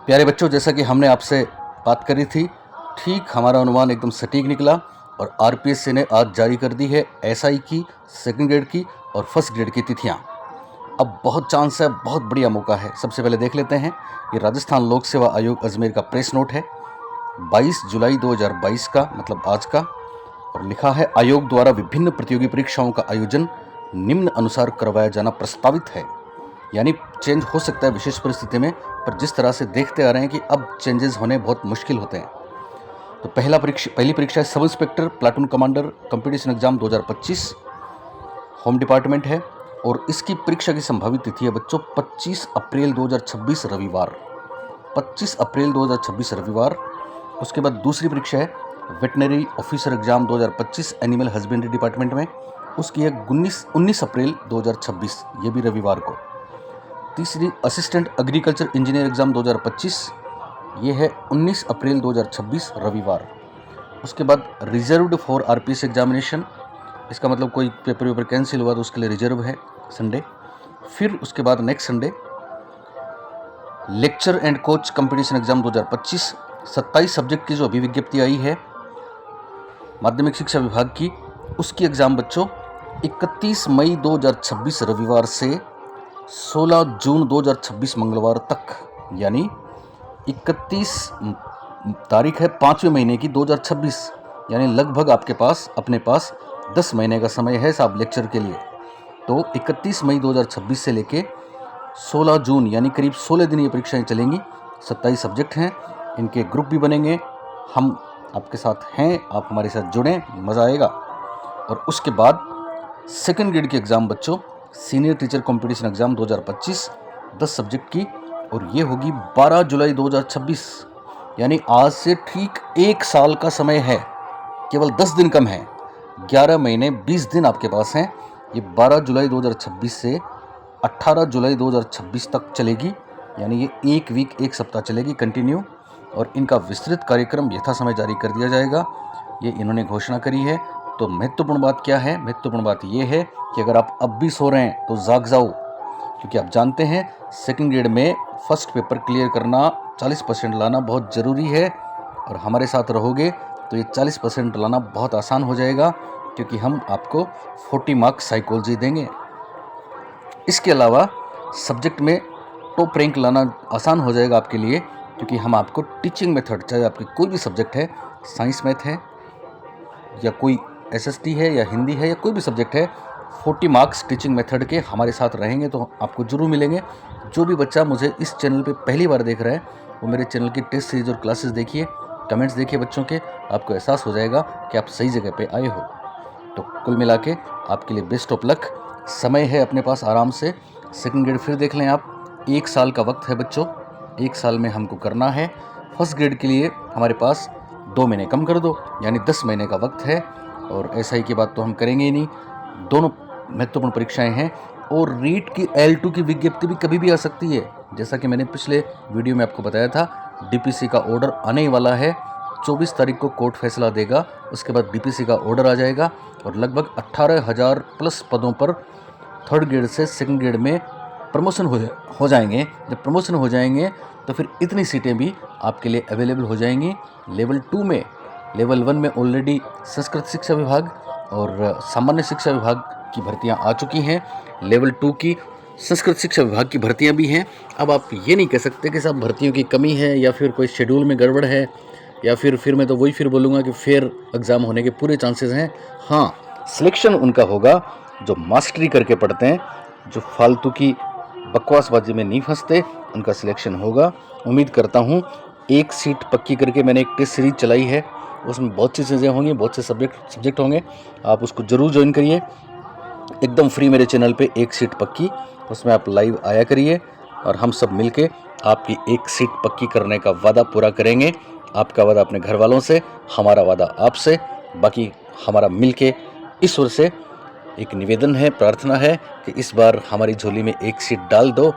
प्यारे बच्चों, जैसा कि हमने आपसे बात करी थी, ठीक हमारा अनुमान एकदम सटीक निकला और आरपीएससी ने आज जारी कर दी है एसआई की, सेकंड ग्रेड की और फर्स्ट ग्रेड की तिथियां। अब बहुत चांस है, बहुत बढ़िया मौका है। सबसे पहले देख लेते हैं, ये राजस्थान लोक सेवा आयोग अजमेर का प्रेस नोट है 22 जुलाई 2022 का, मतलब आज का, और लिखा है आयोग द्वारा विभिन्न प्रतियोगी परीक्षाओं का आयोजन निम्न अनुसार करवाया जाना प्रस्तावित है। यानी चेंज हो सकता है विशेष परिस्थिति में, पर जिस तरह से देखते आ रहे हैं कि अब चेंजेस होने बहुत मुश्किल होते हैं। तो पहली परीक्षा है sub inspector platoon commander competition exam 2025, home department है और इसकी परीक्षा की संभावित तिथि है बच्चों 25 अप्रैल 2026 रविवार। 25 अप्रैल 2026 रविवार। उसके बाद दूसरी परीक्षा है veterinary officer exam 2025 animal husbandry department में, उसकी है 19 अप्रैल 2026, ये भी रविवार को। तीसरी असिस्टेंट एग्रीकल्चर इंजीनियर एग्जाम 2025, ये है 19 अप्रैल 2026 रविवार। उसके बाद रिजर्व्ड फॉर आरपीएस एग्जामिनेशन, इसका मतलब कोई पेपर कैंसिल हुआ तो उसके लिए रिजर्व है संडे। फिर उसके बाद next Sunday lecture and coach competition exam 2025, 27 subject की जो अभी विज्ञप्ति आई है माध्यमिक शिक्षा विभाग की, उसकी एग्जाम बच्चों 31 मई 2026 रविवार से 16 जून 2026 मंगलवार तक, यानी 31 तारीख है 5वें महीने की 2026, यानी लगभग आपके पास अपने पास 10 महीने का समय है साहब लेक्चर के लिए। तो 31 मई 2026 से लेके 16 जून यानी करीब 16 दिन ये परीक्षाएं चलेंगी। 27 सब्जेक्ट हैं, इनके ग्रुप भी बनेंगे। हम आपके साथ हैं, आप हमारे साथ जुड़ें, मज़ा आएगा। और उसके बाद सेकंड ग्रेड की एग्ज़ाम बच्चों senior teacher competition exam 2025, 10 subject की, और ये होगी 12 जुलाई 2026, यानी आज से ठीक 1 साल का समय है, केवल 10 दिन कम है। 11 महीने 20 दिन आपके पास हैं। ये 12 जुलाई 2026 से 18 जुलाई 2026 तक चलेगी, यानी ये एक वीक, एक सप्ताह चलेगी कंटिन्यू, और इनका विस्तृत कार्यक्रम यथा समय जारी कर दिया जाएगा, ये इन्होंने घोषणा करी है। तो महत्वपूर्ण बात क्या है? महत्वपूर्ण बात ये है कि अगर आप अब भी सो रहे हैं तो जाग जाओ, क्योंकि आप जानते हैं सेकंड ग्रेड में फर्स्ट पेपर क्लियर करना, 40% लाना बहुत ज़रूरी है, और हमारे साथ रहोगे तो ये 40% लाना बहुत आसान हो जाएगा, क्योंकि हम आपको 40 मार्क्स साइकोलॉजी देंगे। इसके अलावा सब्जेक्ट में टॉप रैंक लाना आसान हो जाएगा आपके लिए, क्योंकि हम आपको टीचिंग मेथड, चाहे आपके कोई भी सब्जेक्ट है, साइंस मैथ है या कोई एसएसटी है या हिंदी है या कोई भी सब्जेक्ट है, 40 मार्क्स टीचिंग मेथड के हमारे साथ रहेंगे तो आपको जरूर मिलेंगे। जो भी बच्चा मुझे इस चैनल पे पहली बार देख रहा है वो मेरे चैनल की टेस्ट सीरीज और क्लासेस देखिए, कमेंट्स देखिए बच्चों के, आपको एहसास हो जाएगा कि आप सही जगह पे आए हो। तो कुल मिला के आपके लिए बेस्ट ऑफ लक। समय है अपने पास आराम से। सेकंड ग्रेड फिर देख लें आप, 1 साल का वक्त है बच्चों, 1 साल में हमको करना है। फर्स्ट ग्रेड के लिए हमारे पास 2 महीने कम कर दो, यानी 10 महीने का वक्त है, और एसआई की बात तो हम करेंगे ही नहीं। दोनों महत्वपूर्ण परीक्षाएं हैं, और रीट की L2 की विज्ञप्ति भी कभी भी आ सकती है। जैसा कि मैंने पिछले वीडियो में आपको बताया था, डीपीसी का ऑर्डर आने ही वाला है, 24 तारीख को कोर्ट फैसला देगा, उसके बाद डीपीसी का ऑर्डर आ जाएगा, और लगभग 18,000 प्लस पदों पर थर्ड ग्रेड से सेकंड ग्रेड में प्रमोशन हो जाएंगे। जब प्रमोशन हो जाएंगे तो फिर इतनी सीटें भी आपके लिए अवेलेबल हो जाएंगी। लेवल 2 में, लेवल 1 में ऑलरेडी संस्कृत शिक्षा विभाग और सामान्य शिक्षा विभाग की भर्तियां आ चुकी हैं, लेवल 2 की संस्कृत शिक्षा विभाग की भर्तियां भी हैं। अब आप ये नहीं कह सकते कि साहब भर्तियों की कमी है या फिर कोई शेड्यूल में गड़बड़ है, या फिर मैं तो वही फिर बोलूँगा कि फेयर एग्ज़ाम होने के पूरे चांसेस हैं। हाँ, सिलेक्शन उनका होगा जो मास्टरी करके पढ़ते हैं, जो फालतू की बकवासबाजी में नहीं फंसते, उनका सिलेक्शन होगा। उम्मीद करता हूँ। एक सीट पक्की करके मैंने एक टेस्ट सीरीज चलाई है, उसमें बहुत सी चीज़ें होंगी, बहुत से सब्जेक्ट होंगे, आप उसको ज़रूर ज्वाइन करिए। एकदम फ्री मेरे चैनल पे एक सीट पक्की, उसमें आप लाइव आया करिए, और हम सब मिलके आपकी एक सीट पक्की करने का वादा पूरा करेंगे। आपका वादा अपने घर वालों से, हमारा वादा आपसे, बाकी हमारा मिलके ईश्वर से एक निवेदन है, प्रार्थना है कि इस बार हमारी झोली में एक सीट डाल दो,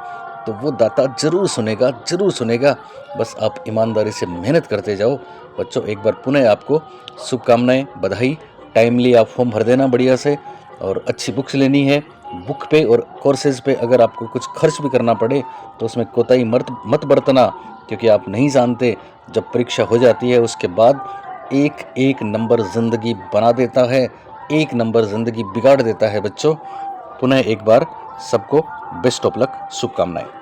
तो वो दाता जरूर सुनेगा, जरूर सुनेगा। बस आप ईमानदारी से मेहनत करते जाओ बच्चों। एक बार पुनः आपको शुभकामनाएं, बधाई। टाइमली आप फॉर्म भर देना बढ़िया से, और अच्छी बुक्स लेनी है, बुक पे और कोर्सेज पे अगर आपको कुछ खर्च भी करना पड़े तो उसमें कोताही मत बरतना, क्योंकि आप नहीं जानते जब परीक्षा हो जाती है उसके बाद एक एक नंबर ज़िंदगी बना देता है, एक नंबर ज़िंदगी बिगाड़ देता है बच्चों। पुनः एक बार सबको बेस्ट ऑफ लक, शुभकामनाएं।